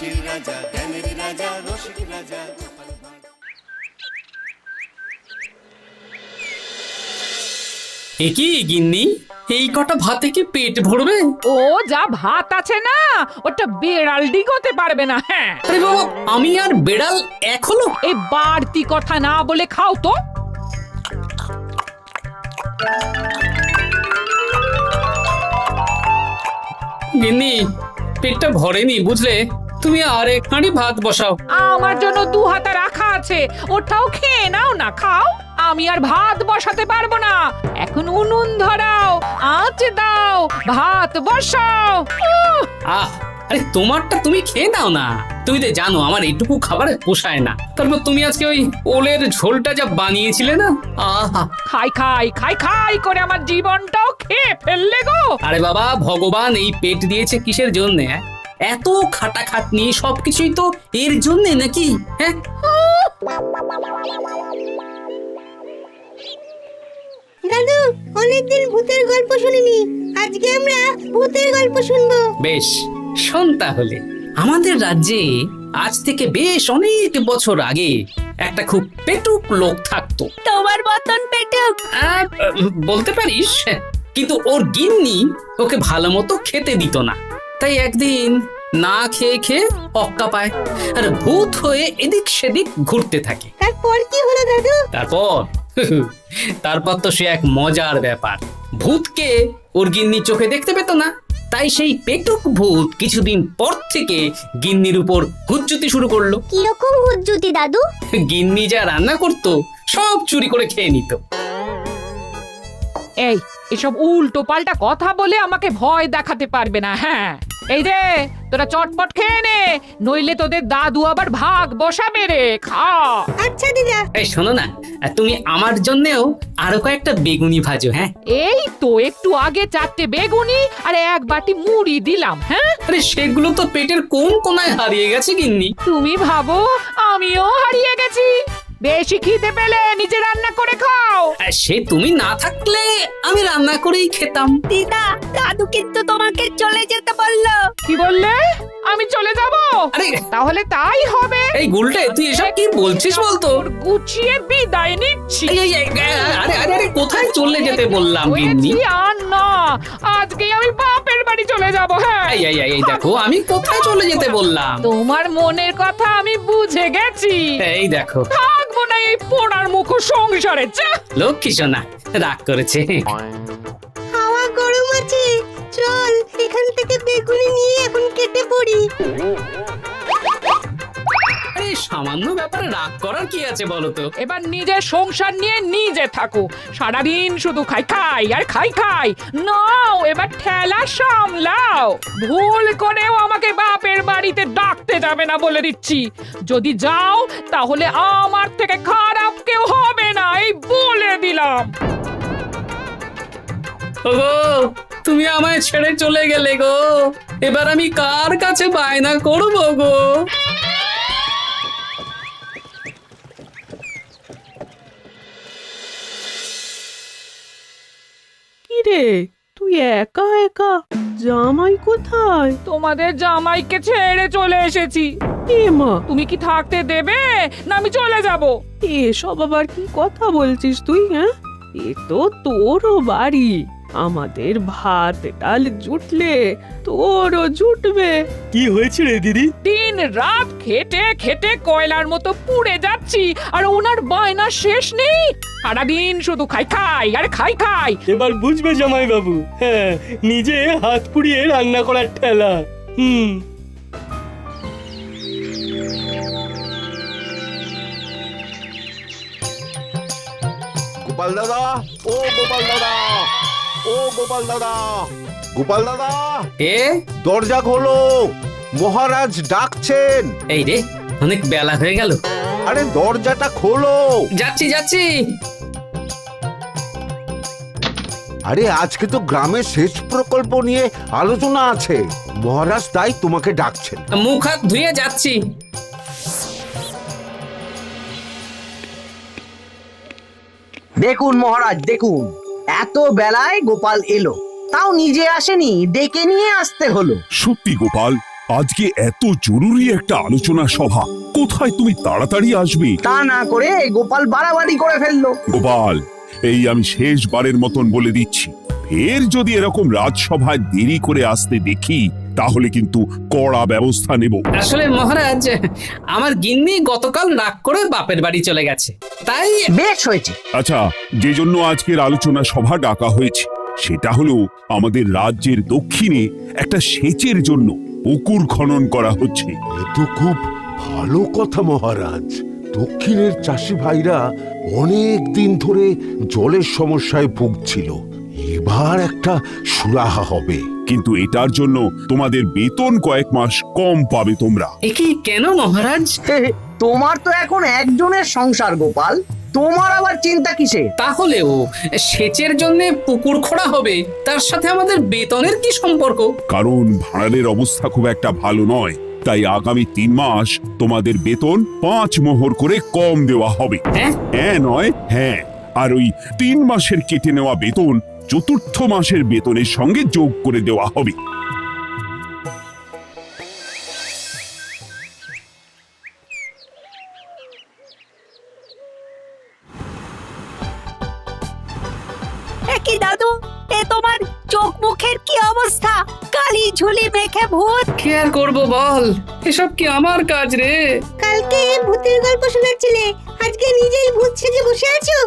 হাসির রাজা, জ্ঞানের রাজা, রসিক রাজা। একই গিন্নি, এই কটা ভাতে কি পেট ভরবে? ও যা ভাত আছে না, ওটা বেড়াল ডিগোতে পারবে না। হ্যাঁ, আরে বাবা, আমি আর বেড়াল এক হলো? এই বাড়তি কথা না বলে খাও তো। গিন্নি, পেটটা ভরেনি বুঝলে, তুমি আরেক হাঁড়ি ভাত বসাও। আমার জন্য 2 হাতা রাখা আছে, ওটাও খেয়ে নাও না, খাও। আমি আর ভাত বসাতে পারবো না, এখন উনুন ধরাও, আঁচ দাও, ভাত বসাও। আহ, আরে তোমারটা তুমি খেয়ে নাও না। তুমি তো জানো আমার এইটুকু খাবারে পোষায় না। তারপর তুমি আজকে ওই ওলের ঝোলটা যা বানিয়েছিলে না, আহা। খাই খাই খাই খাই করে আমার জীবনটাও খেয়ে ফেললে গো। আরে বাবা, ভগবান এই পেট দিয়েছে কিসের জন্য? এত খাটাখাটনি, সবকিছুই তো এর জন্য নাকি? হ্যাঁ, দাদু, অনেকদিন ভূতের গল্প শুনিনি, আজকে আমরা ভূতের গল্প শুনবো। বেশ, শোন তাহলে। আমাদের রাজ্যে আজ থেকে বেশ অনেক বছর আগে একটা খুব পেটুক লোক থাকতো। তোমার মতন পেটুক? বলতে পারিস, কিন্তু ওর গিন্নি ওকে ভালো মতো খেতে দিত না। তাই একদিন না খেয়ে খেয়ে অক্কা পায় আর ভূত হয়ে এদিক সেদিক ঘুরতে থাকে। তারপর কি হলো দাদু? তারপর তো সে এক মজার ব্যাপার। ভূতকে ওর গিন্নি চোখে দেখতে পেত না, তাই সেই পেটুক ভূত কিছুদিন পর থেকে গিন্নির উপর হুজ্জুতি শুরু করলো। কিরকম হুজ্জুতি দাদু? গিন্নি যা রান্না করতো সব চুরি করে খেয়ে নিত। এই, এসব উল্টো পাল্টা কথা বলে আমাকে ভয় দেখাতে পারবে না। হ্যাঁ, এই রে, তোরা চটপট খেয়ে নে, নইলে তোদের দাদু আবার ভাগ বসাবে রে। খা। আচ্ছা দিদা। এই শোনো না, তুমি আমার জন্যেও আরো কয়েকটা বেগুনি ভাজো। হ্যাঁ, এই তো একটু আগে 4টে বেগুনি আর 1 বাটি মুড়ি দিলাম। হ্যাঁ, আরে সেগুলো তো পেটের কোন কোনায় হারিয়ে গেছে গিন্নি। তুমি ভাবো আমিও হারিয়ে গেছি? বেশি খিদে পেলে নিজে রান্না করে খাও। আর সে তুমি না থাকলে আমি রান্না করেই খেতাম। দিদা, দাদু কিন্তু তোমাকে চলে যেতে বললো। কি বললে? আমি চলে যাব? আরে তাহলে তাই হবে। এই গুলটে, তুই এসব কি বলছিস বলতো? গুছিয়ে বিদায় নিচ্ছি। আরে আরে আরে, কোথায় চলে যেতে বললাম গিন্নি? হয়েছি আর না, আজকে আমি বাপের বাড়ি চলে যাব। হ্যাঁ, এই দেখো, আমি কোথায় চলে যেতে বললাম? তোমার মনের কথা আমি বুঝে গেছি। এই দেখো, থাকবো না এই পোড়ার মুখ সংসারে। যা। লক্ষ্মী সোনা রাগ করেছে। হাওয়া গরম আছে, চল এখান থেকে বেগুনি নিয়ে এখন কেটে পড়ি। এই সামান্য ব্যাপারে রাগ করার কি আছে বলো তো? এবার নিজের সংসার নিয়ে নিজে থাকো, সারাদিন শুধু খাই খাই আর খাই খাই। নাও এবার ঠেলা সামলাও। ভুল করেও আমাকে বাপের বাড়িতে ডাকতে যাবে না বলে দিচ্ছি। যদি যাও তাহলে আমার থেকে খারাপ কেউ হবে না, এই বলে দিলাম। ওগো, তুমি আমায় ছেড়ে চলে গেলে গো, এবার আমি কার কাছে বায়না করবো গো? রে, তুই একা একা? জামাই কোথায়? তোমাদের জামাইকে ছেড়ে চলে এসেছি। এ মা, তুমি কি থাকতে দেবে না আমি চলে যাব? এসব আবার কি কথা বলছিস তুই? হ্যাঁ, এ তো তোরও বাড়ি। আমাদের ভাত ডাল জুটলে তোরও জুটবে। কি হয়েছে রে দিদি? দিন রাত খেটে খেটে কয়লার মতো পুড়ে যাচ্ছি, আর ওনার বায়না শেষ নেই। সারাদিন শুধু খাই খাই আর খাই খাই। এবার বুঝবে জামাই বাবু। হ্যাঁ, নিজে হাত পুড়িয়ে রান্না করার ঠেলা। গোপাল দাদা, ও গোপাল দাদা, ও গোপাল দাদা, গোপাল দাদা, এ দরজা খোলো, মহারাজ ডাকছেন। এই রে, অনেক বেলা হয়ে গেল। আরে দরজাটা খোলো। যাচ্ছি যাচ্ছি। আরে আজকে তো গ্রামের সেচ প্রকল্প নিয়ে আলোচনা আছে, মহারাজ তাই তোমাকে ডাকছেন। মুখ হাত ধুয়ে যাচ্ছি। দেখুন মহারাজ, দেখুন, এত বেলায় গোপাল এলো, তাও নিজে আসেনি, ডেকে নিয়ে আসতে হলো। সত্যি গোপাল, আজকে এত জরুরি একটা আলোচনা সভা, কোথায় তুমি তাড়াতাড়ি আসবে? তা না করে গোপাল বাড়াবাড়ি করে ফেললো। গোপাল, এই আমি শেষবারের মতন বলে দিচ্ছি, ফের যদি এরকম রাজসভায় দেরি করে আসতে দেখি তাহলে কিন্তু কড়া ব্যবস্থা নেব। আসলে মহারাজ, আমার গিন্নি গতকাল রাগ করে বাপের বাড়ি চলে গেছে, তাই বেশ হয়েছে। আচ্ছা, যে জন্য আজকের আলোচনা সভা ডাকা হয়েছে সেটা হলো আমাদের রাজ্যের দক্ষিণে একটা সেচের জন্য পুকুর খনন করা হচ্ছে। এ তো খুব ভালো কথা মহারাজ। দক্ষিণের চাষি ভাইরা অনেক দিন ধরে জলের সমস্যায় ভুগছিল, এবার একটা সুরাহা হবে। কিন্তু এটার জন্য তোমাদের বেতন কয়েক মাস কম পাবে তোমরা। কি কেন মহারাজ? তোমার তো এখন একজনের সংসার গোপাল, তোমার আবার চিন্তা কিসে? তাহলেও সেচের জন্য পুকুর খোঁড়া হবে, তার সাথে আমাদের বেতনের কি সম্পর্ক? কারণ ভাড়ারের অবস্থা খুব একটা ভালো নয়, তাই আগামী 3 মাস তোমাদের বেতন 5 মোহর করে কম দেওয়া হবে। হ্যাঁ? হ্যাঁ নয় হ্যাঁ। আর ওই 3 মাসের কেটে নেওয়া বেতন চতুর্থ মাসের বেতনের সঙ্গে যোগ করে দেওয়া হবে। কি দাদু, এ তোমার চোখ মুখের কি অবস্থা? কালি ঝুলি মেখে ভূত। কি আর করবো বল, এসব কি আমার কাজ রে? কালকে ভূতের গল্প শোনাচ্ছিলে, আজকে নিজেই ভূত সেজে বসে আছো।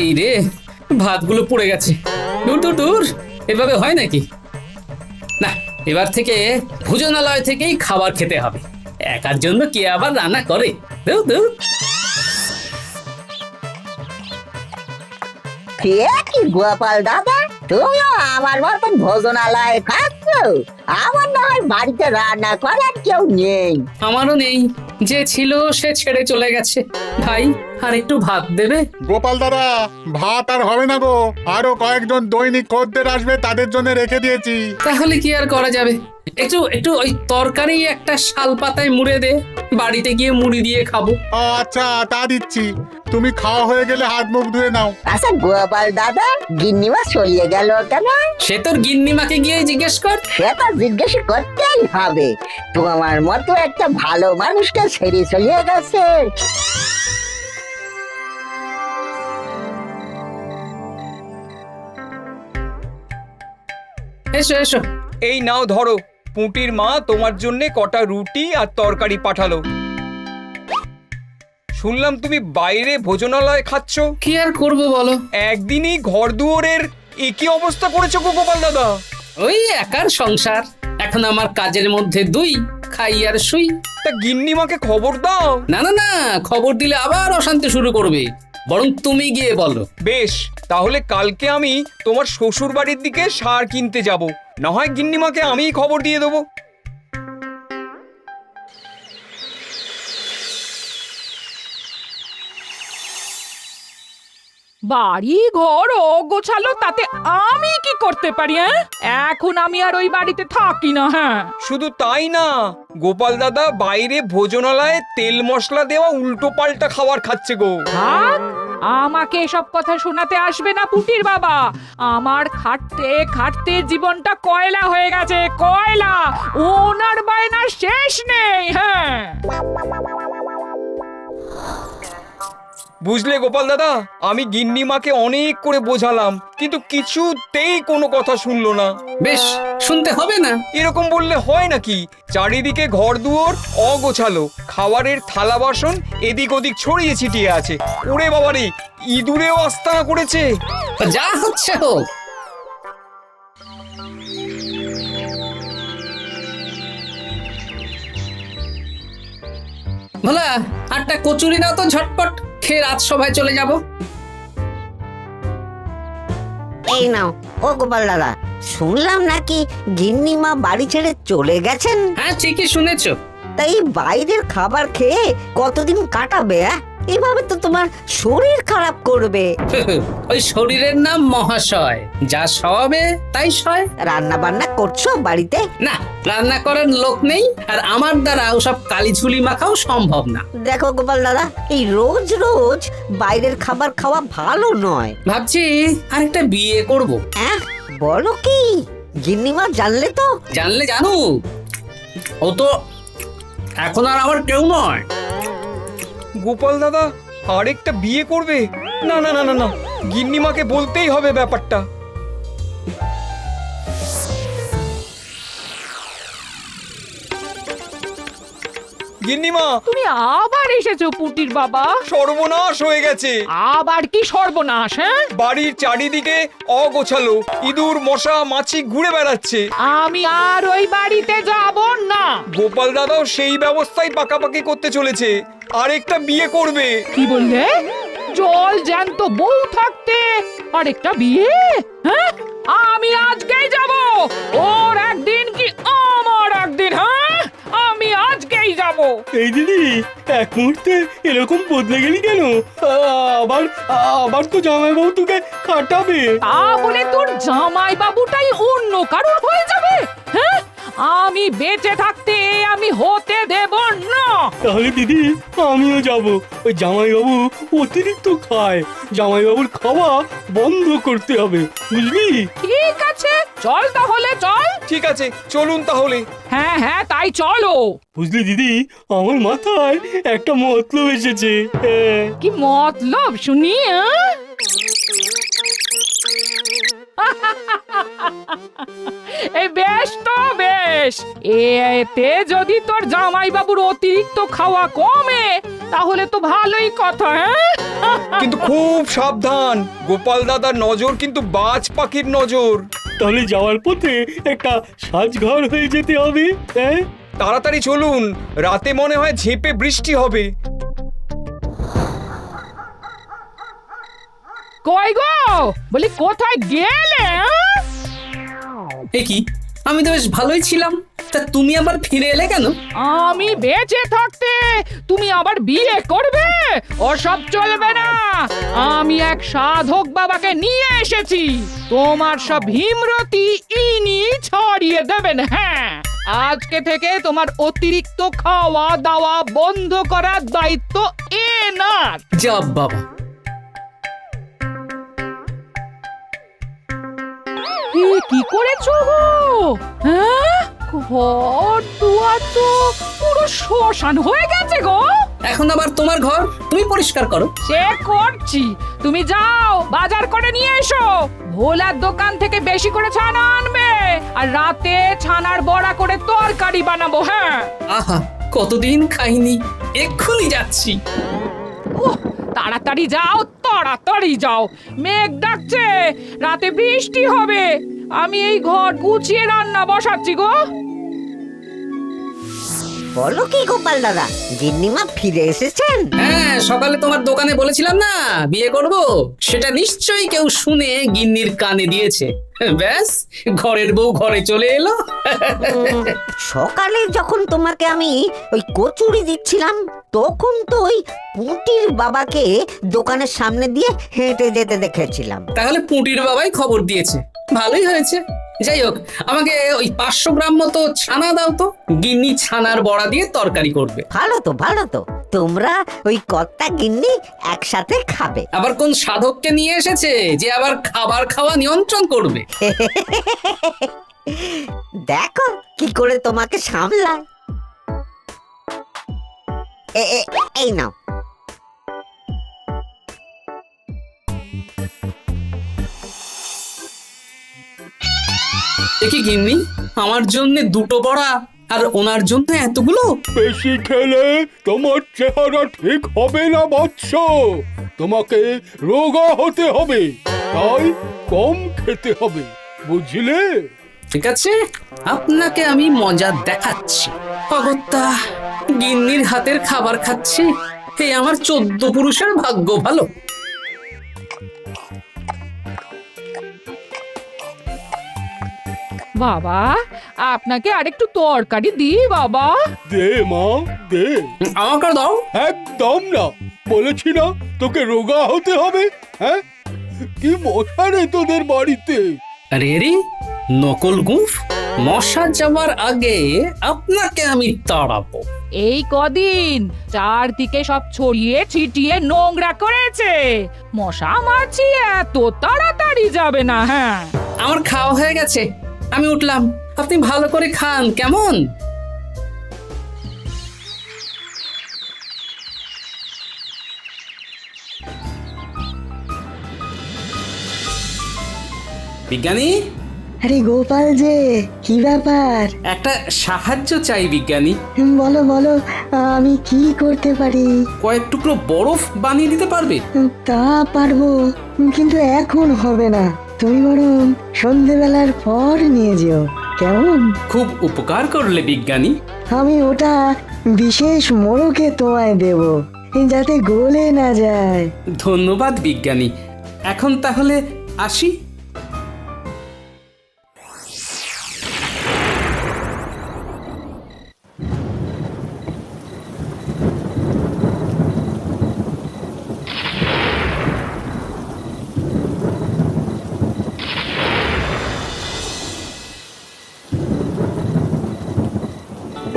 এই রে, ভাতগুলো পড়ে গেছে। দূর দূর দূর, এভাবে হয় নাকি? না, এবার থেকে ভোজনালয় থেকেই খাবার খেতে হবে। একার জন্য কে আবার রান্না করে? দূর দূর। কি গোপাল দাদা, তুমিও আমার মতন ভোজনালয়ে খাচ্ছ? আমার না হয় বাড়িতে রান্না করার কেউ নেই। আমারও নেই, যে ছিল সে ছেড়ে চলে গেছে। ভাই, আর একটু ভাত দেবে? গোপাল দাদা, ভাত আর হবে না গো, আরো কয়েকজন দৈনিক খদ্দের আসবে, তাদের জন্য রেখে দিয়েছি। তাহলে কি আর করা যাবে? একটু একটু ওই তরকারি একটা শাল পাতায় মুড়ে দে, বাড়িতে গিয়ে মুড়ি দিয়ে খাবো। আচ্ছা, তা দিচ্ছি। তুমি খাওয়া হয়ে গেলে হাত মুখ ধুয়ে নাও। আচ্ছা গোপাল দাদা, গিন্নিমা চলিয়ে গেল কেন? সে তোর গিন্নিমাকে গিয়ে জিজ্ঞেস কর। সেটা জিজ্ঞেস করতেই হবে, তোমার মতো একটা ভালো মানুষকে ছেড়ে চলিয়ে গেছে। এসো এসো। এই নাও ধরো, পুঁটির মা তোমার জন্য কটা রুটি আর তরকারি পাঠালো। শুনলাম তুমি বাইরে ভোজনালয় খাচ্ছ। কি আর করবো বলো, একদিনই ঘর দুয়ারের একই অবস্থা করেছো গো গোপাল দাদা। ওই একার সংসার, এখন আমার কাজের মধ্যে 2, খাই আর শুই। তা গিন্নিমাকে খবর দাও। না না না, খবর দিলে আবার অশান্তি শুরু করবে, বরং তুমি গিয়ে বলো। বেশ, তাহলে কালকে আমি তোমার শ্বশুর বাড়ির দিকে সার কিনতে যাব, না হয় গিন্নিমাকে আমিই খবর দিয়ে দেবো। বাড়ি ঘর অগোছালো, তাতে আমি কি করতে পারি? এখন আমি আর ওই বাড়িতে থাকি না। হ্যাঁ, শুধু তাই না, গোপাল দাদা বাইরে ভোজনালয়ে তেল মশলা দেওয়া উল্টো পাল্টা খাবার খাচ্ছে গো। থাক, আমাকে এসব কথা শোনাতে আসবে না পুটির বাবা। আমার খাটতে খাটতে জীবনটা কয়লা হয়ে গেছে, কয়লা। ওনার বায়নার শেষ নেই। হ্যাঁ, বুঝলে গোপাল দাদা, আমি গিন্নিমাকে অনেক করে বোঝালাম, কিন্তু কিছুতেই কোনো কথা শুনলো না। বেশ, শুনতে হবে না। এরকম বললে হয় নাকি? চারিদিকে ঘর দুয়ার অগোছালো, খাবারের থালা বাসন এদিক ওদিক ছড়িয়ে ছিটিয়ে আছে। ওরে বাবারে, ইঁদুরেও আস্তানা করেছে। যা হচ্ছে হোক। ভোলা, আটটা কচুরি দাও তো, ঝটপট খেয়ে রাজসভায় চলে যাব। এই নাও। ও গোপাল দাদা, শুনলাম নাকি গিন্নিমা বাড়ি ছেড়ে চলে গেছেন? হ্যাঁ, ঠিকই শুনেছো। তাই বাইরের খাবার খেয়ে কতদিন কাটাবে? এভাবে তো তোমার শরীর খারাপ করবে। ওই শরীরের নাম মহাশয়, যা সবে তাই সয়। রান্না বান্না করছো বাড়িতে? না, রান্না করার লোক নেই, আর আমার দ্বারা ওসব কালিঝুলি মাখাও সম্ভব না। দেখো গোপাল দাদা, এই রোজ রোজ বাইরের খাবার খাওয়া ভালো নয়। ভাবছি আরেকটা বিয়ে করব। হ্যাঁ, বলো কি? গিন্নিমা জানলে তো? জানলে জানুক, ও তো এখন আর আমার কেউ নয়। গোপাল দাদা আরেকটা বিয়ে করবে? না না না না না, গিন্নিমাকে বলতেই হবে ব্যাপারটা। গিন্নিমা, তুমি আবার এসেছো পুটির বাবা। সর্বনাশ হয়ে গেছে। আবার কি সর্বনাশ? হ্যাঁ, বাড়ির চারিদিকে অগোছালো, ইঁদুর মশা মাছি ঘুরে বেড়াচ্ছে। আমি আর ওই বাড়িতে যাব না। গোপাল দাদাও সেই ব্যবস্থাই পাকাপাকি করতে চলেছে, আরেকটা বিয়ে করবে। কি বললে? জল জ্যান্ত বউ থাকতে আরেকটা বিয়ে? হ্যাঁ, আমি আজকেই যাব। ওর একদিন কি আমার একদিন? হ্যাঁ, আমি আজকেই যাব। এই দিদি, এক মুহূর্তে এরকম বদলে গেলি কেন? আবার আবার তো জামাইবাবু তোকে কাটাবে। তা বলে তোর জামাই বাবুটাই অন্য কারোর হয়ে যাবে? হ্যাঁ, আমি বেঁচে থাকতে আমি হতে দেব না। তাহলে দিদি আমিও যাব। ওই জামাইবাবু অতিরিক্ত খায়, জামাইবাবুর খাওয়া বন্ধ করতে হবে, বুঝলি? ঠিক আছে, চল তাহলে চল। ঠিক আছে, চলুন তাহলে। হ্যাঁ হ্যাঁ, তাই চলো। বুঝলি দিদি, আমার মাথায় একটা মতলব এসেছে। হ্যাঁ। কি মতলব শুনি? এই বেশ তো বেশ, এতে যদি তোর জামাই বাবুর অতিরিক্ত খাওয়া কমে তাহলে তো ভালোই কথা। হ্যাঁ, কিন্তু খুব সাবধান, গোপাল দাদার নজর কিন্তু বাজ পাখির নজর। তাহলে যাওয়ার পথে একটা সাজঘর হয়ে যেতে হবে। হ্যাঁ, তাড়াতাড়ি চলুন, রাতে মনে হয় ঝেঁপে বৃষ্টি হবে। কই গো, বলি কোথায় গেলে? এ কি, আমি তো বেশ ভালোই ছিলাম, তা তুমি আবার ফিরে এলে কেন? আমি বেঁচে থাকতে তুমি আবার বিয়ে করবে? ওসব চলবে না। আমি এক সাধক বাবাকে নিয়ে এসেছি, তোমার সব ভীমরতি ইনি ছড়িয়ে দেবেন। হ্যাঁ, আজকে থেকে তোমার অতিরিক্ত খাওয়া দাওয়া বন্ধ করার দায়িত্ব এনার। যা বাবা, কি করেছো গো? হ্যাঁ, ঘর দুয়ার তো পুরো শ্মশান হয়ে গেছে গো। এখন আবার তোমার ঘর তুমি পরিষ্কার করো। সে করছি, তুমি যাও বাজার করে নিয়ে এসো। ভোলার দোকান থেকে বেশি করে ছানা আনবে, আর রাতে ছানার বড়া করে তরকারি বানাবো। হ্যাঁ, আহা, কতদিন খাইনি, এক্ষুনি যাচ্ছি। উহ, তাড়াতাড়ি যাও, তাড়াতাড়ি যাও, মেঘ ডাকছে, রাতে বৃষ্টি হবে। আমি এই ঘর গুছিয়ে রান্না বসাচ্ছি গো। বলো কি গোপাল দাদা, গিন্নিমা ফিরে এসেছেন? হ্যাঁ, সকালে তোমার দোকানে বলেছিলাম না বিয়ে করব, সেটা নিশ্চয়ই কেউ শুনে গিন্নির কানে দিয়েছে। ব্যাস, ঘরের বউ ঘরে চলে এলো। সকালে যখন তোমাকে আমি ওই কচুরি দিচ্ছিলাম, তখন তো ওই পুঁটির বাবাকে দোকানের সামনে দিয়ে হেঁটে যেতে দেখেছিলাম। তাহলে পুঁটির বাবাই খবর দিয়েছে, ভালোই হয়েছে। যাই হোক, আমাকে ওই 500 গ্রাম মতো ছানা দাও তো, গিন্নি ছানার বড়া দিয়ে তরকারি করবে। ভালো তো, ভালো তো, তোমরা ওই কর্তা গিন্নি একসাথে খাবে। আবার কোন সাধককে নিয়ে এসেছে যে আবার খাবার খাওয়া নিয়ন্ত্রণ করবে? দেখো কি করে তোমাকে সামলায়। এই নাও। দেখি গিন্নি, আমার জন্য দুটো বড়া আর ওনার জন্য এতগুলো? বেশি খেলে তোমার চেহারা ঠিক হবে না বৎস, তোমাকে রোগা হতে হবে, তাই কম খেতে হবে, বুঝলে? ঠিক আছে, আপনাকে আমি মজা দেখাচ্ছি। অগত্যা গিন্নির হাতের খাবার খাচ্ছি, এই আমার 14 পুরুষের ভাগ্য ভালো। বাবা, আপনাকে আরেকটু তরকারি দিই বাবা? দে মা, দে। আমাকে দাও। একদম না, বলেছি না তোকে রোগা হতে হবে। হ্যাঁ, কি মশা রে তোদের বাড়িতে। আরে রে নকল গুফ, মশা যাওয়ার আগে আপনাকে আমি তাড়াবো। এই কদিন চারদিকে সব ছড়িয়ে ছিটিয়ে নোংরা করেছে, মশা মাছি এত তাড়াতাড়ি যাবে না। হ্যাঁ, আমার খাওয়া হয়ে গেছে, আমি উঠলাম। আপনি ভালো করে খান কেমন? বিজ্ঞানী, আরে গোপাল যে, কি ব্যাপার? একটা সাহায্য চাই বিজ্ঞানী। বলো বলো, আমি কি করতে পারি? কয়েক টুকরো বরফ বানিয়ে দিতে পারবে? তা পারবো, কিন্তু এখন হবে না। তুমি বরং সন্ধেবেলার পর নিয়ে যেও, কেমন? খুব উপকার করলে বিজ্ঞানী। আমি ওটা বিশেষ মোড়কে তোমায় দেব, যাতে গলে না যায়। ধন্যবাদ বিজ্ঞানী, এখন তাহলে আসি।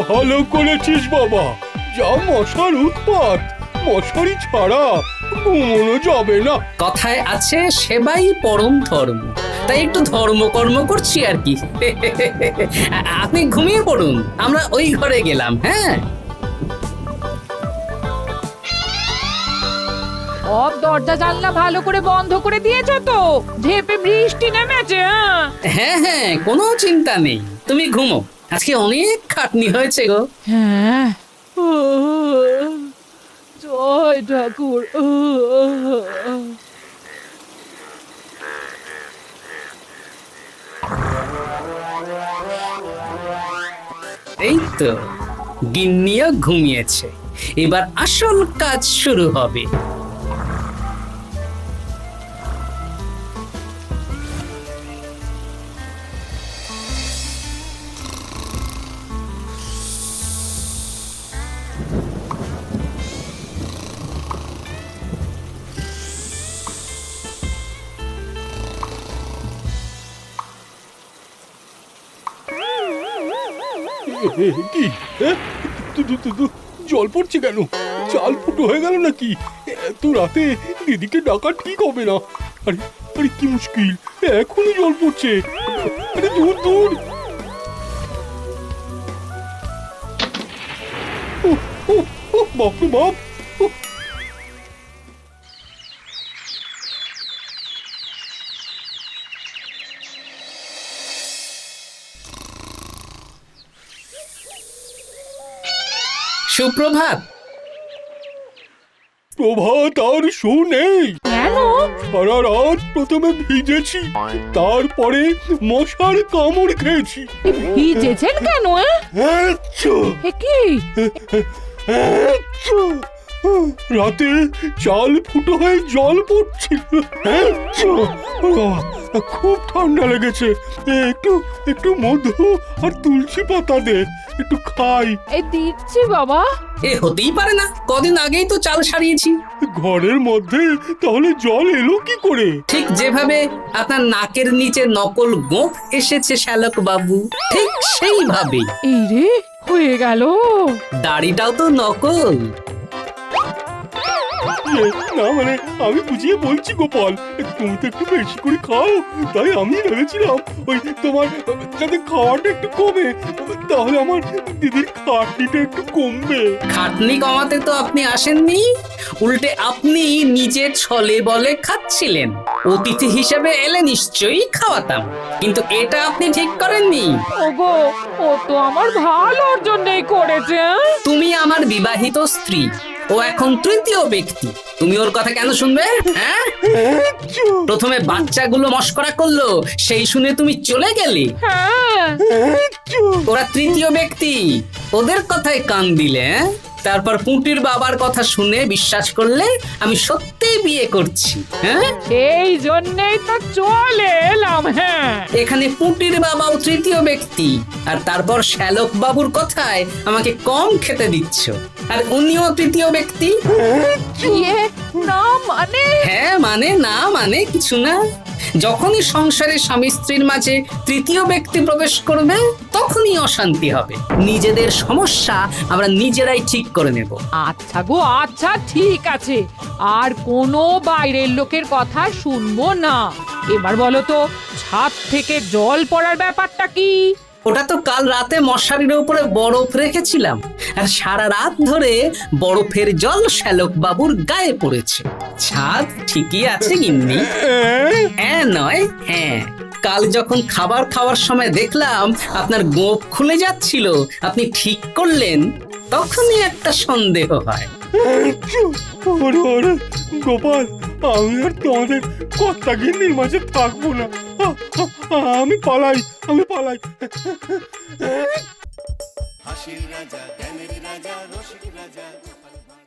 ভালো করেছিস বাবা, যা মশার উৎপাত, মশারি ছাড়া ঘুমোনো যাবে না। কথায় আছে সেবাই পরম ধর্ম, তাই একটু ধর্মকর্ম করছি আর কি। আপনি ঘুমিয়ে পড়ুন, আমরা ওই ঘরে গেলাম। হ্যাঁ, সব দরজা জানলা ভালো করে বন্ধ করে দিয়েছো তো? ঝেপে বৃষ্টি নেমেছে। হ্যাঁ হ্যাঁ, কোনো চিন্তা নেই, তুমি ঘুমো। আজকে অনেক খাটনি হয়েছে গো। হ্যাঁ, জয় ঠাকুর। এই তো গিন্নিও ঘুমিয়েছে, এবার আসল কাজ শুরু হবে। কি জল পড়ছে কেন? চাল ফুটো হয়ে গেল নাকি? এত রাতে দিদিকে ডাকা ঠিক হবে না। আরে আরে কি মুশকিল, এখনই জল পড়ছে। আরে দূর দূর। বাপরে বাপ। সুপ্রভাত। প্রভাত আর শু নেই। কেন? সারা রাত প্রথমে ভিজেছি, তারপরে মশার কামড় খেয়েছি। ভিজেছেন কেন? কি রাতে চাল ফুটো হয়ে জল পড়ছিল, খুব ঠান্ডা লেগেছে। একটু একটু মধু আর তুলসী পাতা দে, একটু খাই। এই দিচ্ছি বাবা। এ হতেই পারে না, কদিন আগেই তো চাল সারিয়েছি। ঘরের মধ্যে তাহলে জল এলো কি করে? ঠিক যেভাবে আপনার নাকের নিচে নকল গোঁফ এসেছে শ্যালক বাবু, ঠিক সেইভাবেই। এই রে, হয়ে গেল। দাড়িটাও তো নকল। না মানে আমি বুঝিয়ে বলছি গোপাল, তুমি তো একটু বেশি করে খাও, তাই আমি ভেবেছিলাম ওই তোমার যাতে খাওয়াটা একটু কমে, তাহলে আমার দিদির খাটনিটা একটু কমবে। খাটনি কমাতে তো আপনি আসেননি, উল্টে আপনি নিজের ছলে বলে খাচ্ছিলেন। অতিথি হিসেবে এলে নিশ্চয়ই খাওয়াতাম, কিন্তু এটা আপনি ঠিক করেননি। ওগো, ও তো আমার ভালোর জন্যই করেছে। তুমি আমার বিবাহিত স্ত্রী, ও এখন তৃতীয় ব্যক্তি, তুমি ওর কথা কেন শুনবে? হ্যাঁ, প্রথমে বাচ্চাগুলো মস্করা করলো, সেই শুনে তুমি চলে গেলে। ওরা তৃতীয় ব্যক্তি, ওদের কথায় কান দিলে। তারপর পুঁটির বাবার কথা শুনে বিশ্বাস করলে আমি সত্যিই বিয়ে করছি। হ্যাঁ, সেই জন্যেই তো চলে এলাম। হ্যাঁ, এখানে পুঁটির বাবাও তৃতীয় ব্যক্তি, আর তারপর শ্যালক বাবুর কথায় আমাকে কম খেতে দিচ্ছ, আর উনিও তৃতীয় ব্যক্তি। ইয়ে, না মানে? হ্যাঁ মানে না মানে কিছু না। যখনই সংসারে স্বামী স্ত্রীর মাঝে তৃতীয় ব্যক্তি প্রবেশ করবে তখনই অশান্তি হবে। নিজেদের সমস্যা আমরা নিজেরাই ঠিক করে নেব। আচ্ছা গো, আচ্ছা ঠিক আছে, আর কোনো বাইরের লোকের কথা শুনবো না। এবার বলো তো, ছাদ থেকে জল পড়ার ব্যাপারটা কি? ওটা তো কাল রাতে মশারির উপরে বরফ রেখেছিলাম, আর সারা রাত ধরে বরফের জল শ্যালক বাবুর গায়ে পড়েছে। ছাদ ঠিকই আছে গিন্নি। হ্যাঁ নয় হ্যাঁ, কাল যখন খাবার খাওয়ার সময় দেখলাম আপনার গোঁফ খুলে যাচ্ছিল, আপনি ঠিক করলেন, তখনই একটা সন্দেহ হয়। ওরে গোপাল, আমি আর তোমাদের কর্তা গিন্নির মাঝে থাকবো না। আমি পালাই। হাসির রাজা জ্ঞানের রাজা রসিক রাজা